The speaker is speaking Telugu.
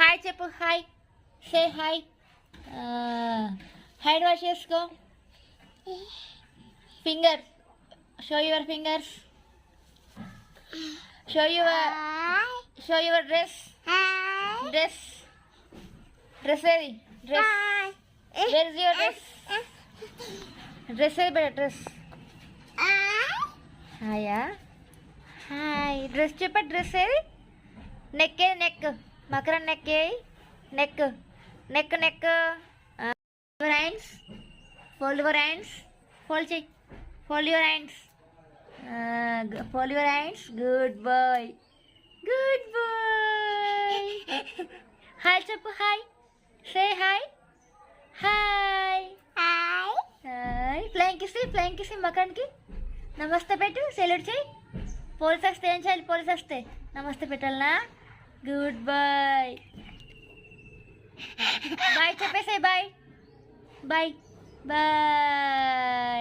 హాయ్ చెప్పు. Hi, say hi. Hand wash చేసుకో. Finger, show your fingers. Show your dress. Dress ఏది? Dress, where is your dress? Dress ఏది బేట? డ్రెస్. హాయా, హాయ్. డ్రెస్ చెప్ప. డ్రెస్ ఏది? నెక్ ఏది? నెక్, మకరన్ నెక్ ఏది? Neck, neck neck. Your hands, fold your hands. Fold చెయ్యి. Fold your hands. Fold your hands. Good boy, good boy. Hi చెప్పు. Hi, say hi. Hi hi. Flying కిసి మకన్కి. నమస్తే పెట్టు, సెల్యూట్ చేయి. పోలీస్ వస్తే ఏం చేయాలి? పోలీస్ వస్తే నమస్తే పెట్టాలనా? Good boy. బాయ్ చెప్పేసాయి. Bye bye bye.